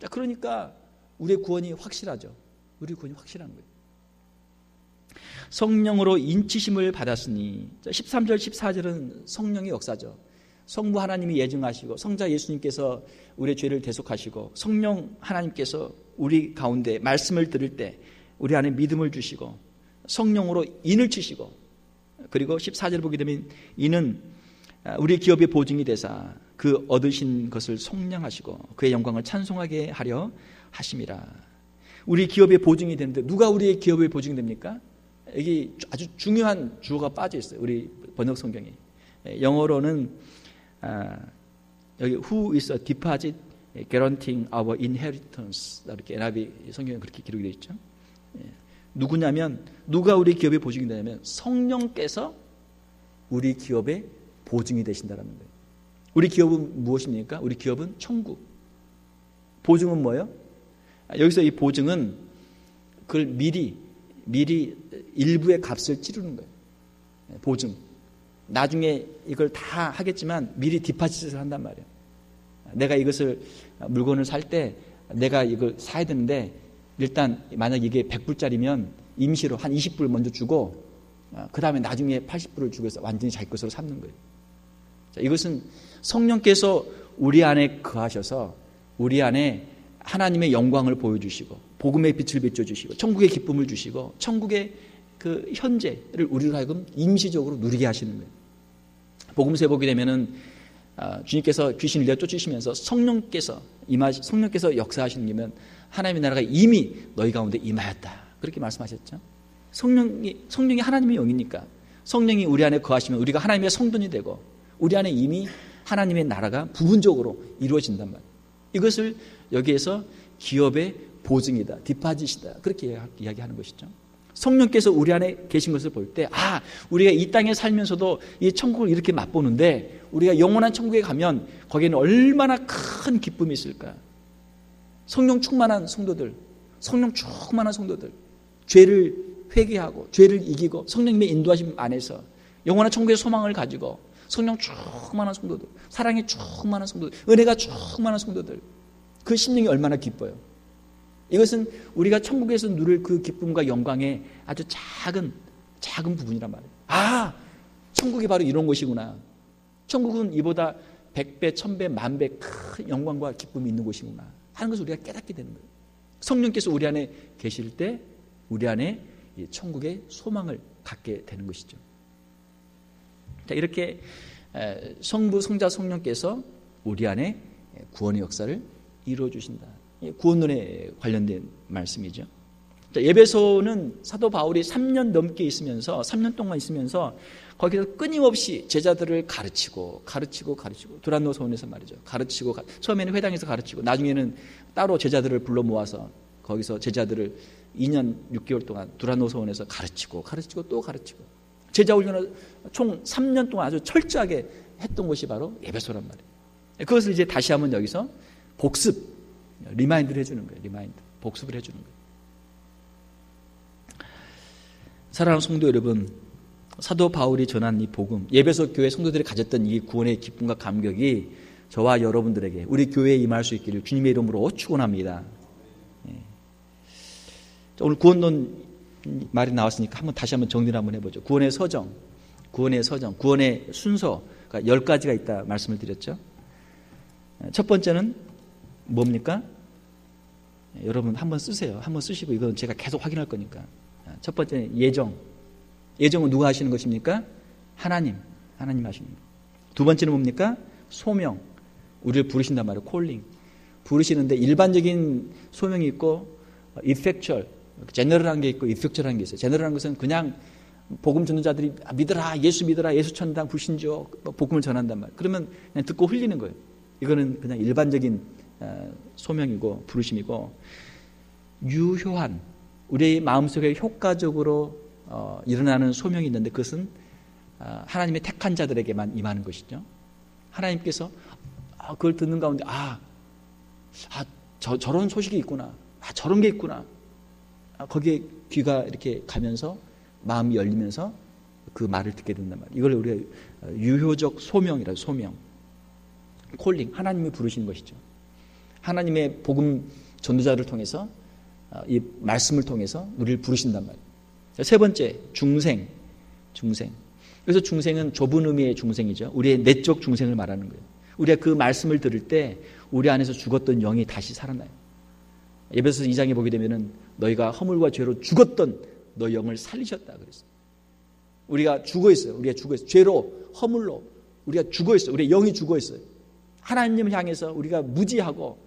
자, 그러니까 우리의 구원이 확실하죠. 우리 구원이 확실한 거예요. 성령으로 인치심을 받았으니 13절 14절은 성령의 역사죠. 성부 하나님이 예정하시고 성자 예수님께서 우리의 죄를 대속하시고 성령 하나님께서 우리 가운데 말씀을 들을 때 우리 안에 믿음을 주시고 성령으로 인을 치시고 그리고 14절 보게 되면 이는 우리 기업의 보증이 되사 그 얻으신 것을 속량하시고 그의 영광을 찬송하게 하려 하심이라. 우리 기업의 보증이 되는데 누가 우리의 기업의 보증이 됩니까? 여기 아주 중요한 주어가 빠져 있어요. 우리 번역 성경에. 영어로는 여기 who is a deposit guaranteeing our inheritance 이렇게 NIV 성경에 그렇게 기록이 되어 있죠. 누구냐면 누가 우리 기업의 보증이 되냐면 성령께서 우리 기업의 보증이 되신다는 거예요. 우리 기업은 무엇입니까? 우리 기업은 천국. 보증은 뭐예요? 여기서 이 보증은 그걸 미리 일부의 값을 치르는 거예요. 보증. 나중에 이걸 다 하겠지만 미리 디파짓을 한단 말이에요. 내가 이것을 물건을 살 때 내가 이걸 사야 되는데 일단 만약 이게 100불짜리면 임시로 한 20불 먼저 주고 그 다음에 나중에 80불을 주고 해서 완전히 자기 것으로 삼는 거예요. 자, 이것은 성령께서 우리 안에 거하셔서 우리 안에 하나님의 영광을 보여주시고 복음의 빛을 비춰주시고 천국의 기쁨을 주시고 천국의 그 현재를 우리로 하여금 임시적으로 누리게 하시는 거예요. 복음서에 보게 되면은 주님께서 귀신을 내쫓으시면서 성령께서 역사하시는 게면 하나님의 나라가 이미 너희 가운데 임하였다. 그렇게 말씀하셨죠. 성령이 하나님의 영이니까 성령이 우리 안에 거하시면 우리가 하나님의 성전이 되고 우리 안에 이미 하나님의 나라가 부분적으로 이루어진단 말이에요. 이것을 여기에서 기업의 보증이다, 디파짓이다 그렇게 이야기하는 것이죠. 성령께서 우리 안에 계신 것을 볼 때 우리가 이 땅에 살면서도 이 천국을 이렇게 맛보는데 우리가 영원한 천국에 가면 거기에는 얼마나 큰 기쁨이 있을까. 성령 충만한 성도들 죄를 회개하고 죄를 이기고 성령님의 인도하심 안에서 영원한 천국의 소망을 가지고 성령 충만한 성도들, 사랑에 충만한 성도들, 은혜가 충만한 성도들, 그 심령이 얼마나 기뻐요. 이것은 우리가 천국에서 누릴 그 기쁨과 영광의 아주 작은 부분이란 말이에요. 아, 천국이 바로 이런 곳이구나. 천국은 이보다 100배, 1000배, 10,000배 큰 영광과 기쁨이 있는 곳이구나 하는 것을 우리가 깨닫게 되는 거예요. 성령께서 우리 안에 계실 때 우리 안에 이 천국의 소망을 갖게 되는 것이죠. 자, 이렇게 성부, 성자, 성령께서 우리 안에 구원의 역사를 이루어 주신다. 구원론에 관련된 말씀이죠. 자, 에베소는 사도 바울이 3년 넘게 있으면서 3년 동안 있으면서 거기서 끊임없이 제자들을 가르치고 두란노 서원에서 말이죠. 처음에는 회당에서 가르치고 나중에는 따로 제자들을 불러 모아서 거기서 제자들을 2년 6개월 동안 두란노 서원에서 가르치고 또 가르치고 제자 훈련을 총 3년 동안 아주 철저하게 했던 곳이 바로 에베소란 말이에요. 그것을 이제 다시 한번 여기서 리마인드를 해주는 거예요. 복습을 해주는 거예요. 사랑하는 성도 여러분, 사도 바울이 전한 이 복음, 에베소 교회 성도들이 가졌던 이 구원의 기쁨과 감격이 저와 여러분들에게 우리 교회에 임할 수 있기를 주님의 이름으로 축원합니다. 오늘 구원론 말이 나왔으니까 다시 한번 정리를 한번 해보죠. 구원의 서정, 구원의 순서가 10가지가 있다 말씀을 드렸죠. 첫 번째는 뭡니까? 여러분 한번 쓰세요. 한번 쓰시고 이건 제가 계속 확인할 거니까. 첫 번째는 예정은 누가 하시는 것입니까? 하나님 하시는 것. 두 번째는 뭡니까? 소명, 우리를 부르신단 말이에요. 콜링, 부르시는데 일반적인 소명이 있고 effectual, 제너럴한 게 있고 effectual한 게 있어요. 제너럴한 것은 그냥 복음 전도자들이 믿어라, 예수 믿어라, 예수 천당 불신조 복음을 전한단 말이에요. 그러면 그냥 듣고 흘리는 거예요. 이거는 그냥 일반적인 소명이고 부르심이고, 유효한, 우리 마음속에 효과적으로 일어나는 소명이 있는데 그것은 하나님의 택한 자들에게만 임하는 것이죠. 하나님께서 그걸 듣는 가운데 저런 소식이 있구나, 저런 게 있구나, 거기에 귀가 이렇게 가면서 마음이 열리면서 그 말을 듣게 된단 말이에요. 이걸 우리가 유효적 소명이라고, 소명, 콜링, 하나님이 부르시는 것이죠. 하나님의 복음 전도자를 통해서 이 말씀을 통해서 우리를 부르신단 말이에요. 세 번째, 중생. 그래서 중생은 좁은 의미의 중생이죠. 우리의 내적 중생을 말하는 거예요. 우리가 그 말씀을 들을 때 우리 안에서 죽었던 영이 다시 살아나요. 에베소서 2장에 보게 되면은 너희가 허물과 죄로 죽었던 너 영을 살리셨다 그랬어요. 우리가 죽어 있어요. 죄로, 허물로 우리가 죽어 있어요. 우리의 영이 죽어 있어요. 하나님을 향해서 우리가 무지하고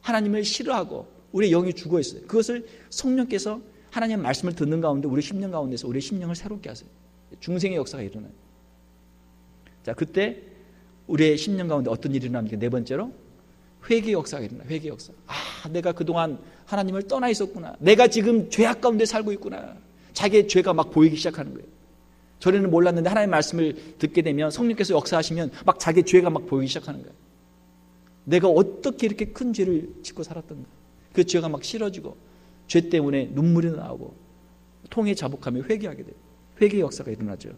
하나님을 싫어하고 우리의 영이 죽어 있어요. 그것을 성령께서 하나님의 말씀을 듣는 가운데 우리 심령 가운데서 우리의 심령을 새롭게 하세요. 중생의 역사가 일어나요. 자, 그때 우리의 심령 가운데 어떤 일이 일어납니까? 네 번째로 회개의 역사가 일어나요. 회개의 역사. 내가 그동안 하나님을 떠나 있었구나. 내가 지금 죄악 가운데 살고 있구나. 자기의 죄가 막 보이기 시작하는 거예요. 전에는 몰랐는데 하나님의 말씀을 듣게 되면, 성령께서 역사하시면 막 자기의 죄가 막 보이기 시작하는 거예요. 내가 어떻게 이렇게 큰 죄를 짓고 살았던가. 그 죄가 막 싫어지고 죄 때문에 눈물이 나오고 통에 자복하며 회개하게 돼요. 회개의 역사가 일어나죠.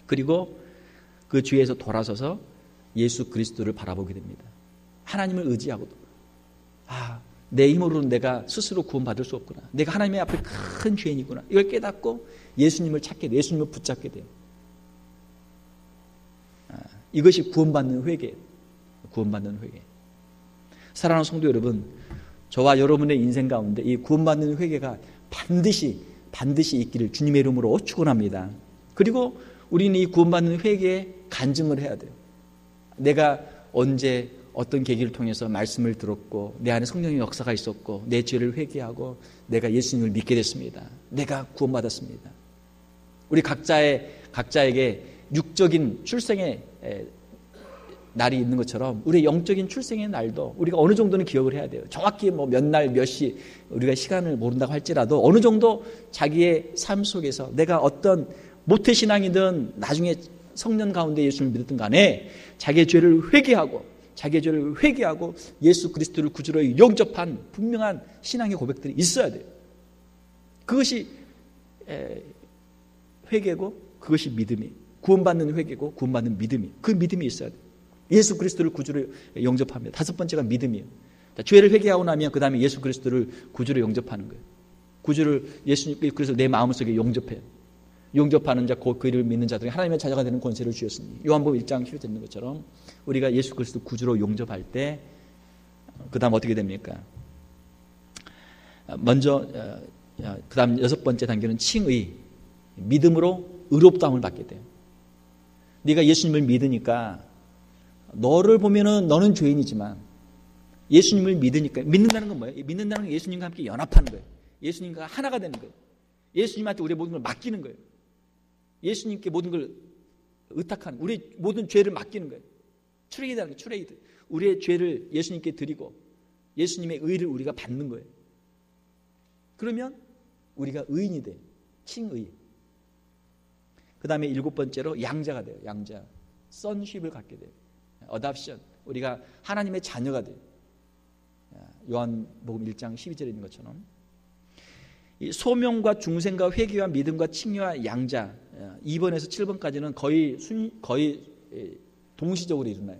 그리고 그 죄에서 돌아서서 예수 그리스도를 바라보게 됩니다. 하나님을 의지하고도 내 힘으로는 내가 스스로 구원받을 수 없구나. 내가 하나님의 앞에 큰 죄인이구나. 이걸 깨닫고 예수님을 찾게 돼요. 예수님을 붙잡게 돼요. 이것이 구원받는 회개예요. 구원받는 회개. 사랑하는 성도 여러분, 저와 여러분의 인생 가운데 이 구원받는 회개가 반드시 있기를 주님의 이름으로 축원합니다. 그리고 우리는 이 구원받는 회개에 간증을 해야 돼요. 내가 언제 어떤 계기를 통해서 말씀을 들었고 내 안에 성령의 역사가 있었고 내 죄를 회개하고 내가 예수님을 믿게 됐습니다. 내가 구원받았습니다. 우리 각자에게 육적인 출생의 날이 있는 것처럼 우리의 영적인 출생의 날도 우리가 어느 정도는 기억을 해야 돼요. 정확히 몇 날, 몇 시 우리가 시간을 모른다고 할지라도 어느 정도 자기의 삶 속에서 내가 어떤 모태신앙이든 나중에 성령 가운데 예수를 믿었든 간에 자기의 죄를 회개하고 예수 그리스도를 구주로 영접한 분명한 신앙의 고백들이 있어야 돼요. 그것이 회개고 그것이 믿음이에요. 구원받는 회개고 구원받는 믿음이, 그 믿음이 있어야 돼요. 예수 그리스도를 구주로 영접합니다. 다섯 번째가 믿음이에요. 죄를 회개하고 나면 그 다음에 예수 그리스도를 구주로 영접하는 거예요. 구주를 예수 그리스도 내 마음속에 영접해요. 영접하는 자 곧 그 이름을 믿는 자들이 하나님의 자녀가 되는 권세를 주셨으니, 요한복음 1장 10절에 있는 것처럼 우리가 예수 그리스도 구주로 영접할 때 그 다음 어떻게 됩니까? 먼저 그 다음 여섯 번째 단계는 칭의, 믿음으로 의롭다함을 받게 돼요. 네가 예수님을 믿으니까, 너를 보면은 너는 죄인이지만 예수님을 믿으니까, 믿는다는 건 뭐예요? 믿는다는 건 예수님과 함께 연합하는 거예요. 예수님과 하나가 되는 거예요. 예수님한테 우리의 모든 걸 맡기는 거예요. 예수님께 모든 걸 의탁하는, 우리 모든 죄를 맡기는 거예요. 트레이드하는 거예요. 트레이드. 우리의 죄를 예수님께 드리고 예수님의 의를 우리가 받는 거예요. 그러면 우리가 의인이 돼요. 칭의. 그 다음에 일곱 번째로 양자가 돼요. 양자. sonship을 갖게 돼요. adoption. 우리가 하나님의 자녀가 돼요. 요한복음 1장 12절에 있는 것처럼 이 소명과 중생과 회개와 믿음과 칭의와 양자, 2번에서 7번까지는 거의 동시적으로 일어나요.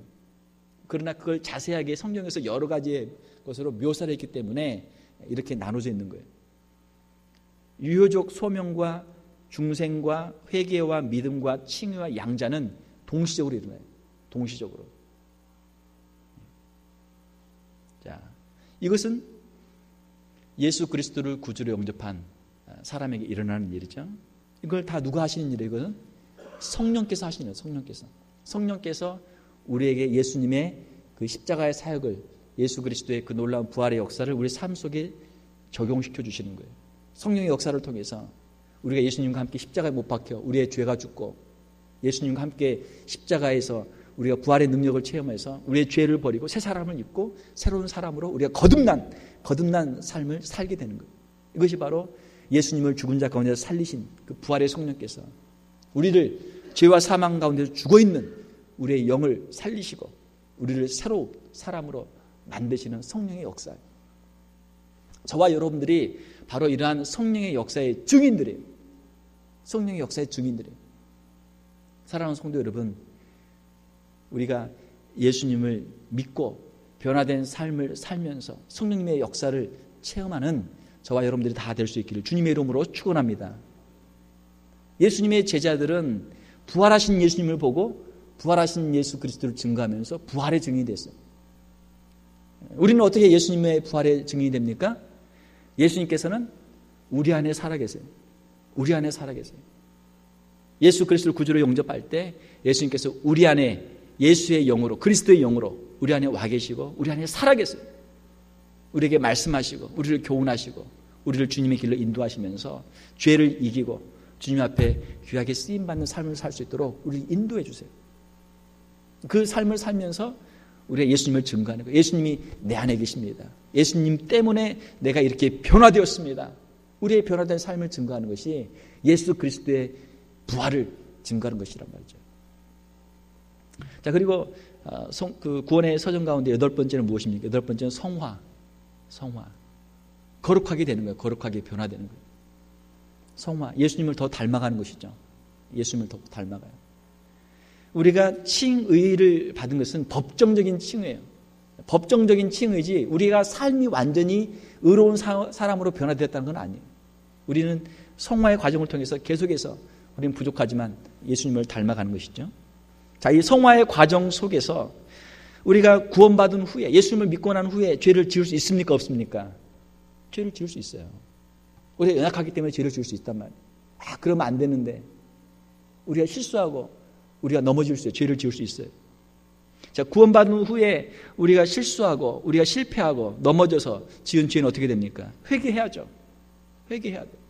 그러나 그걸 자세하게 성경에서 여러 가지의 것으로 묘사를 했기 때문에 이렇게 나눠져 있는 거예요. 유효적 소명과 중생과 회개와 믿음과 칭의와 양자는 동시적으로 일어나요. 동시적으로. 자, 이것은 예수 그리스도를 구주로 영접한 사람에게 일어나는 일이죠. 이걸 다 누가 하시는 일이에요? 이것은 성령께서 하시는 일이에요. 성령께서 우리에게 예수님의 그 십자가의 사역을, 예수 그리스도의 그 놀라운 부활의 역사를 우리 삶 속에 적용시켜 주시는 거예요. 성령의 역사를 통해서 우리가 예수님과 함께 십자가에 못 박혀 우리의 죄가 죽고, 예수님과 함께 십자가에서 우리가 부활의 능력을 체험해서 우리의 죄를 버리고 새 사람을 입고 새로운 사람으로 우리가 거듭난 삶을 살게 되는 거예요. 이것이 바로 예수님을 죽은 자 가운데서 살리신 그 부활의 성령께서 우리를 죄와 사망 가운데서 죽어있는 우리의 영을 살리시고 우리를 새로운 사람으로 만드시는 성령의 역사예요. 저와 여러분들이 바로 이러한 성령의 역사의 증인들이에요. 성령의 역사의 증인들이에요. 사랑하는 성도 여러분, 우리가 예수님을 믿고 변화된 삶을 살면서 성령님의 역사를 체험하는 저와 여러분들이 다 될 수 있기를 주님의 이름으로 축원합니다. 예수님의 제자들은 부활하신 예수님을 보고 부활하신 예수 그리스도를 증거하면서 부활의 증인이 됐어요. 우리는 어떻게 예수님의 부활의 증인이 됩니까? 예수님께서는 우리 안에 살아계세요. 우리 안에 살아계세요. 예수 그리스도를 구주로 영접할 때 예수님께서 우리 안에 예수의 영으로, 그리스도의 영으로 우리 안에 와 계시고 우리 안에 살아계세요. 우리에게 말씀하시고 우리를 교훈하시고 우리를 주님의 길로 인도하시면서 죄를 이기고 주님 앞에 귀하게 쓰임받는 삶을 살 수 있도록 우리를 인도해 주세요. 그 삶을 살면서 우리가 예수님을 증거하는 거예요. 예수님이 내 안에 계십니다. 예수님 때문에 내가 이렇게 변화되었습니다. 우리의 변화된 삶을 증거하는 것이 예수 그리스도의 부활을 증거하는 것이란 말이죠. 자, 그리고 그 구원의 서정 가운데 여덟 번째는 무엇입니까? 여덟 번째는 성화. 거룩하게 되는 거예요. 거룩하게 변화되는 거예요. 성화. 예수님을 더 닮아가는 것이죠. 예수님을 더 닮아가요. 우리가 칭의를 받은 것은 법정적인 칭의예요. 법정적인 칭의지 우리가 삶이 완전히 의로운 사람으로 변화되었다는 건 아니에요. 우리는 성화의 과정을 통해서 계속해서 우리는 부족하지만 예수님을 닮아가는 것이죠. 자, 이 성화의 과정 속에서 우리가 구원받은 후에, 예수님을 믿고 난 후에 죄를 지을 수 있습니까? 없습니까? 죄를 지을 수 있어요. 우리가 연약하기 때문에 죄를 지을 수 있단 말이에요. 그러면 안 되는데 우리가 실수하고 우리가 넘어질 수 있어요. 죄를 지을 수 있어요. 자, 구원받은 후에 우리가 실수하고 우리가 실패하고 넘어져서 지은 죄는 어떻게 됩니까? 회개해야죠. 회개해야 돼요.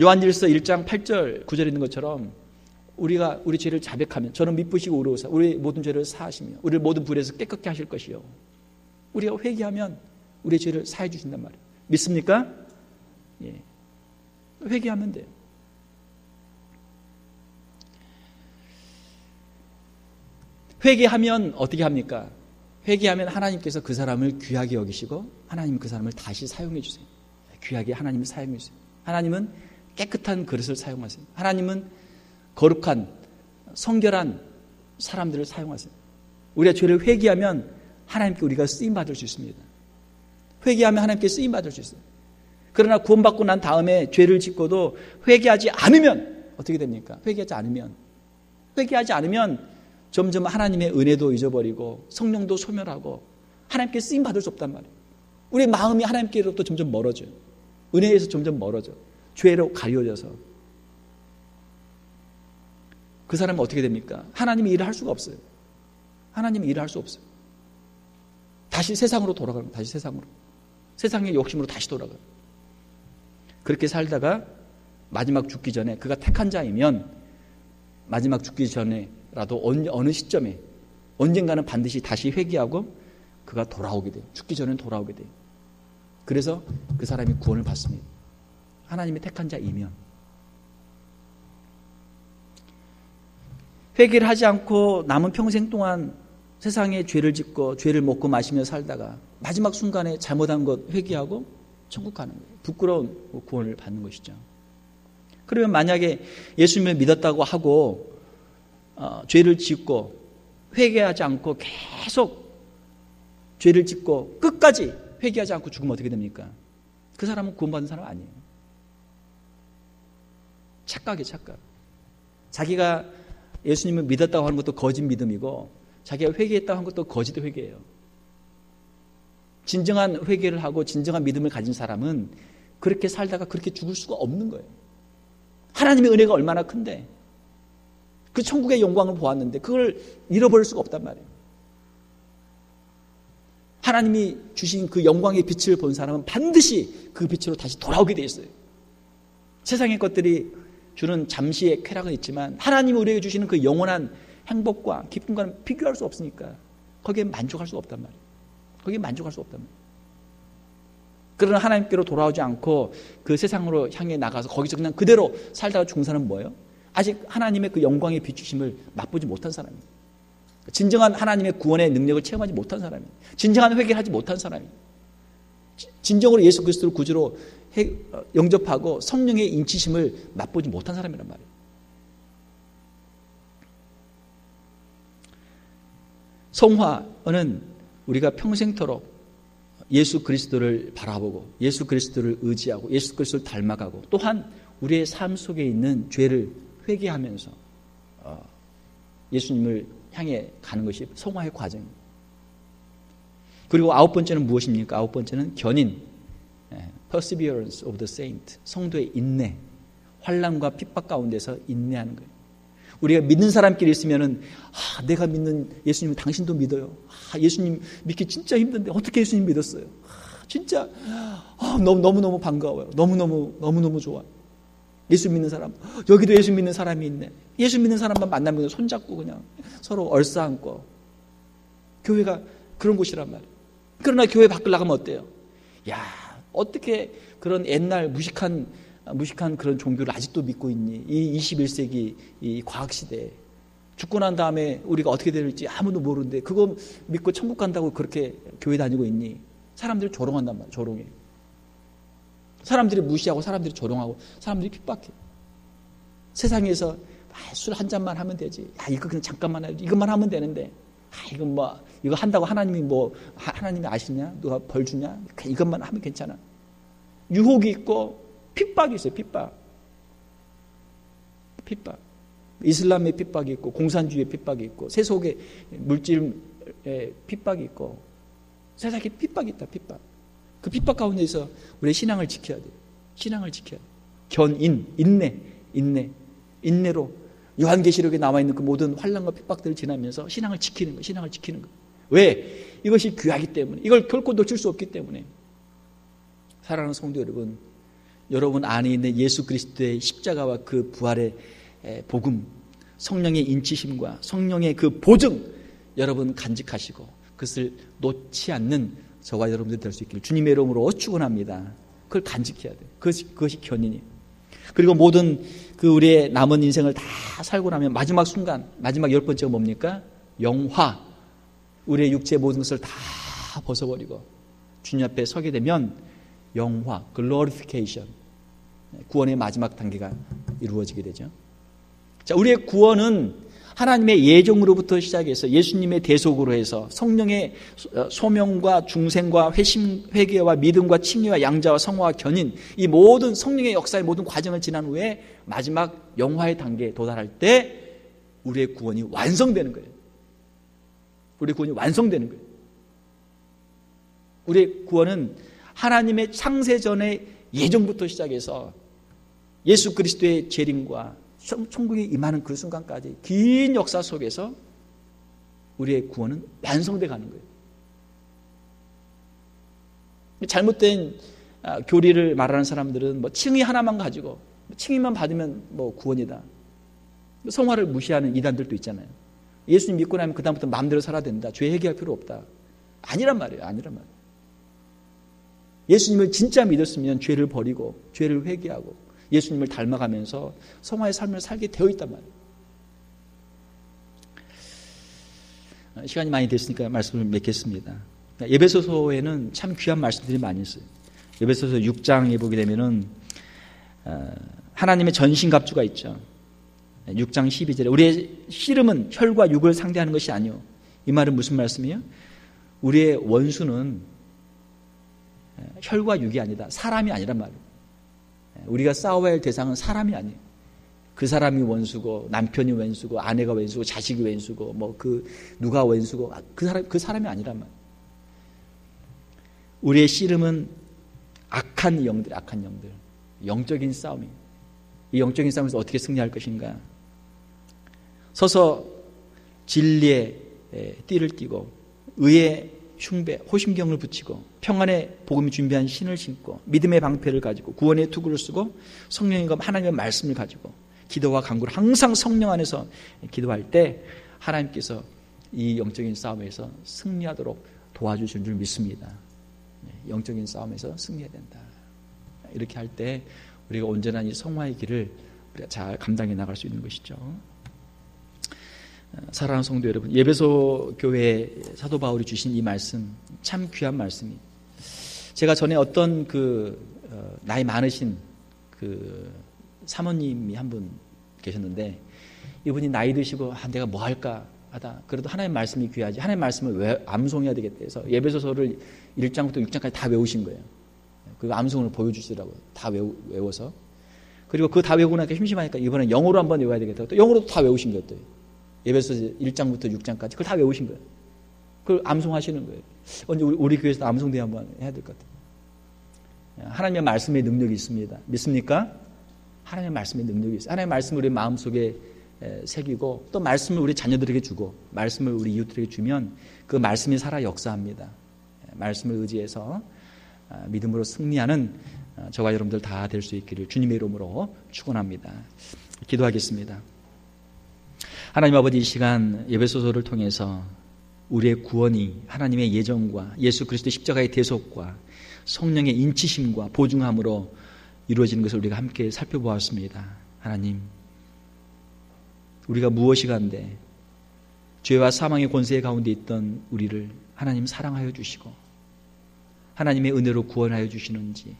요한일서 1장 8절 9절에 있는 것처럼 우리가 우리 죄를 자백하면 저는 미쁘시고 의로우사 우리 모든 죄를 사하시며 우리를 모든 불에서 깨끗게 하실 것이요. 우리가 회개하면 우리의 죄를 사해 주신단 말이에요. 믿습니까? 예. 회개하면 돼요. 회개하면 어떻게 합니까? 회개하면 하나님께서 그 사람을 귀하게 여기시고 하나님 그 사람을 다시 사용해 주세요. 귀하게 하나님을 사용해 주세요. 하나님은 깨끗한 그릇을 사용하세요. 하나님은 거룩한 성결한 사람들을 사용하세요. 우리가 죄를 회개하면 하나님께 우리가 쓰임받을 수 있습니다. 회개하면 하나님께 쓰임받을 수 있어요. 그러나 구원받고 난 다음에 죄를 짓고도 회개하지 않으면 어떻게 됩니까? 회개하지 않으면 점점 하나님의 은혜도 잊어버리고 성령도 소멸하고 하나님께 쓰임받을 수 없단 말이에요. 우리 마음이 하나님께로부터 점점 멀어져요. 은혜에서 점점 멀어져. 죄로 가려져서. 그 사람은 어떻게 됩니까? 하나님이 일을 할 수가 없어요. 하나님이 일을 할 수 없어요. 다시 세상으로 돌아가는 거예요. 다시 세상으로. 세상의 욕심으로 다시 돌아가요. 그렇게 살다가 마지막 죽기 전에 그가 택한 자이면 마지막 죽기 전에라도 어느 시점에 언젠가는 반드시 다시 회개하고 그가 돌아오게 돼요. 죽기 전에는 돌아오게 돼요. 그래서 그 사람이 구원을 받습니다. 하나님이 택한 자이면. 회개를 하지 않고 남은 평생 동안 세상에 죄를 짓고 죄를 먹고 마시며 살다가 마지막 순간에 잘못한 것 회개하고 천국 가는 거예요. 부끄러운 구원을 받는 것이죠. 그러면 만약에 예수님을 믿었다고 하고 죄를 짓고 회개하지 않고 계속 죄를 짓고 끝까지 회개하지 않고 죽으면 어떻게 됩니까? 그 사람은 구원받은 사람 아니에요. 착각이에요. 착각. 자기가 예수님을 믿었다고 하는 것도 거짓 믿음이고 자기가 회개했다고 하는 것도 거짓 회개예요. 진정한 회개를 하고 진정한 믿음을 가진 사람은 그렇게 살다가 그렇게 죽을 수가 없는 거예요. 하나님의 은혜가 얼마나 큰데 그 천국의 영광을 보았는데 그걸 잃어버릴 수가 없단 말이에요. 하나님이 주신 그 영광의 빛을 본 사람은 반드시 그 빛으로 다시 돌아오게 돼 있어요. 세상의 것들이 주는 잠시의 쾌락은 있지만 하나님이 우리에게 주시는 그 영원한 행복과 기쁨과는 비교할 수 없으니까 거기에 만족할 수 없단 말이에요. 거기에 만족할 수 없단 말이에요. 그러나 하나님께로 돌아오지 않고 그 세상으로 향해 나가서 거기서 그냥 그대로 살다가 죽은 사람은 뭐예요? 아직 하나님의 그 영광의 비추심을 맛보지 못한 사람이에요. 진정한 하나님의 구원의 능력을 체험하지 못한 사람이에요. 진정한 회개를 하지 못한 사람이에요. 진정으로 예수 그리스도를 구주로 영접하고 성령의 인치심을 맛보지 못한 사람이란 말이에요. 성화는 우리가 평생토록 예수 그리스도를 바라보고 예수 그리스도를 의지하고 예수 그리스도를 닮아가고 또한 우리의 삶 속에 있는 죄를 회개하면서 예수님을 향해 가는 것이 성화의 과정입니다. 그리고 9번째는 무엇입니까? 9번째는 견인, perseverance of the saint, 성도의 인내, 환난과 핍박 가운데서 인내하는 거예요. 우리가 믿는 사람끼리 있으면은 내가 믿는 예수님 당신도 믿어요. 예수님 믿기 진짜 힘든데 어떻게 예수님 믿었어요? 진짜 너무너무 반가워요. 너무너무 좋아. 예수 믿는 사람, 여기도 예수 믿는 사람이 있네. 예수 믿는 사람만 만나면 손잡고 그냥 서로 얼싸안고. 교회가 그런 곳이란 말이에요. 그러나 교회 밖을 나가면 어때요? 야, 어떻게 그런 옛날 무식한 그런 종교를 아직도 믿고 있니? 이 21세기 이 과학시대에 죽고 난 다음에 우리가 어떻게 될지 아무도 모르는데 그거 믿고 천국 간다고 그렇게 교회 다니고 있니? 사람들이 조롱한단 말이에요. 조롱해. 사람들이 무시하고 사람들이 조롱하고 사람들이 핍박해. 세상에서 술 한 잔만 하면 되지. 이거 그냥 잠깐만 해야지. 이것만 하면 되는데 이거 한다고 하나님이 아시냐? 누가 벌 주냐? 이것만 하면 괜찮아. 유혹이 있고 핍박이 있어요. 핍박. 이슬람의 핍박이 있고 공산주의의 핍박이 있고 세속의 물질의 핍박이 있고 세상에 핍박이 있다. 핍박. 그 핍박 가운데서 우리의 신앙을 지켜야 돼요. 신앙을 지켜야 돼요. 견인, 인내로 요한계시록에 나와 있는 그 모든 환난과 핍박들을 지나면서 신앙을 지키는 거예요. 왜? 이것이 귀하기 때문에. 이걸 결코 놓칠 수 없기 때문에. 사랑하는 성도 여러분, 여러분 안에 있는 예수 그리스도의 십자가와 그 부활의 복음, 성령의 인치심과 성령의 그 보증 여러분 간직하시고 그것을 놓지 않는 저와 여러분들 될 수 있기를 주님의 이름으로 축원합니다. 그걸 간직해야 돼요. 그것이 견인이에요. 그리고 모든 그 우리의 남은 인생을 다 살고 나면 마지막 순간, 마지막 10번째가 뭡니까? 영화. 우리의 육체의 모든 것을 다 벗어버리고 주님 앞에 서게 되면 영화, glorification, 구원의 마지막 단계가 이루어지게 되죠. 자, 우리의 구원은 하나님의 예정으로부터 시작해서 예수님의 대속으로 해서 성령의 소명과 중생과 회개와 믿음과 칭의와 양자와 성화와 견인, 이 모든 성령의 역사의 모든 과정을 지난 후에 마지막 영화의 단계에 도달할 때 우리의 구원이 완성되는 거예요. 우리의 구원이 완성되는 거예요. 우리의 구원은 하나님의 창세전의 예정부터 시작해서 예수 그리스도의 재림과 천국에 임하는 그 순간까지 긴 역사 속에서 우리의 구원은 완성돼 가는 거예요. 잘못된 교리를 말하는 사람들은 뭐 칭의 하나만 가지고 칭의만 받으면 뭐 구원이다. 성화를 무시하는 이단들도 있잖아요. 예수님 믿고 나면 그다음부터 마음대로 살아야 된다. 죄 회개할 필요 없다. 아니란 말이에요. 아니란 말이에요. 예수님을 진짜 믿었으면 죄를 버리고 죄를 회개하고 예수님을 닮아가면서 성화의 삶을 살게 되어 있단 말이에요. 시간이 많이 됐으니까 말씀을 맺겠습니다. 에베소서에는 참 귀한 말씀들이 많이 있어요. 에베소서 6장에 보게 되면은 하나님의 전신갑주가 있죠. 6장 12절에 우리의 씨름은 혈과 육을 상대하는 것이 아니요. 이 말은 무슨 말씀이에요? 우리의 원수는 혈과 육이 아니다. 사람이 아니란 말이에요. 우리가 싸워야 할 대상은 사람이 아니에요. 그 사람이 원수고 남편이 원수고 아내가 원수고 자식이 원수고 뭐 그 누가 원수고 그 사람이 아니란 말이에요. 우리의 씨름은 악한 영들, 영적인 싸움이에요. 이 영적인 싸움에서 어떻게 승리할 것인가? 서서 진리의 띠를 띠고 의의 흉배, 호심경을 붙이고 평안의 복음이 준비한 신을 신고 믿음의 방패를 가지고 구원의 투구를 쓰고 성령과 하나님의 말씀을 가지고 기도와 간구를 항상 성령 안에서 기도할 때 하나님께서 이 영적인 싸움에서 승리하도록 도와주실 줄 믿습니다. 영적인 싸움에서 승리해야 된다. 이렇게 할 때 우리가 온전한 이 성화의 길을 우리가 잘 감당해 나갈 수 있는 것이죠. 사랑하는 성도 여러분, 예배소 교회 사도 바울이 주신 이 말씀 참 귀한 말씀이에요. 제가 전에 어떤 나이 많으신 사모님이 한 분 계셨는데 이분이 나이 드시고 내가 뭐 할까 하다 그래도 하나님의 말씀이 귀하지 하나님의 말씀을 왜 암송해야 되겠다 해서 예배소서를 1장부터 6장까지 다 외우신 거예요. 그 암송을 보여주시더라고요. 다 외워서. 그리고 그거 다 외우고 나니까 심심하니까 이번엔 영어로 한번 외워야 되겠다. 또 영어로도 다 외우신 거예요. 또. 예배소서 1장부터 6장까지 그걸 다 외우신 거예요. 그걸 암송하시는 거예요. 언제 우리 교회에서 암송대회 한번 해야 될 것 같아요. 하나님의 말씀의 능력이 있습니다. 믿습니까? 하나님의 말씀의 능력이 있어요. 하나님의 말씀을 우리 마음속에 새기고 또 말씀을 우리 자녀들에게 주고 말씀을 우리 이웃들에게 주면 그 말씀이 살아 역사합니다. 말씀을 의지해서 믿음으로 승리하는 저와 여러분들 다 될 수 있기를 주님의 이름으로 축원합니다. 기도하겠습니다. 하나님 아버지, 이 시간 예배소서를 통해서 우리의 구원이 하나님의 예정과 예수 그리스도의 십자가의 대속과 성령의 인치심과 보증함으로 이루어지는 것을 우리가 함께 살펴보았습니다. 하나님, 우리가 무엇이 간데 죄와 사망의 권세 가운데 있던 우리를 하나님 사랑하여 주시고 하나님의 은혜로 구원하여 주시는지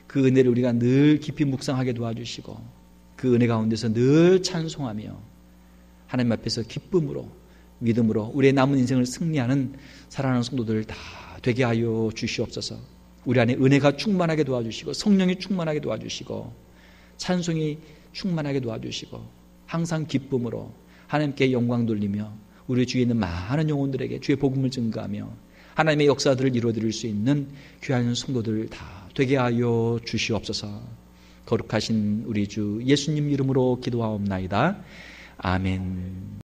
그 은혜를 우리가 늘 깊이 묵상하게 도와주시고 그 은혜 가운데서 늘 찬송하며 하나님 앞에서 기쁨으로 믿음으로 우리의 남은 인생을 승리하는 사랑하는 성도들 다 되게 하여 주시옵소서. 우리 안에 은혜가 충만하게 도와주시고 성령이 충만하게 도와주시고 찬송이 충만하게 도와주시고 항상 기쁨으로 하나님께 영광 돌리며 우리 주위에 있는 많은 영혼들에게 주의 복음을 증거하며 하나님의 역사들을 이루어드릴 수 있는 귀한 성도들 다 되게 하여 주시옵소서. 거룩하신 우리 주 예수님 이름으로 기도하옵나이다. 아멘.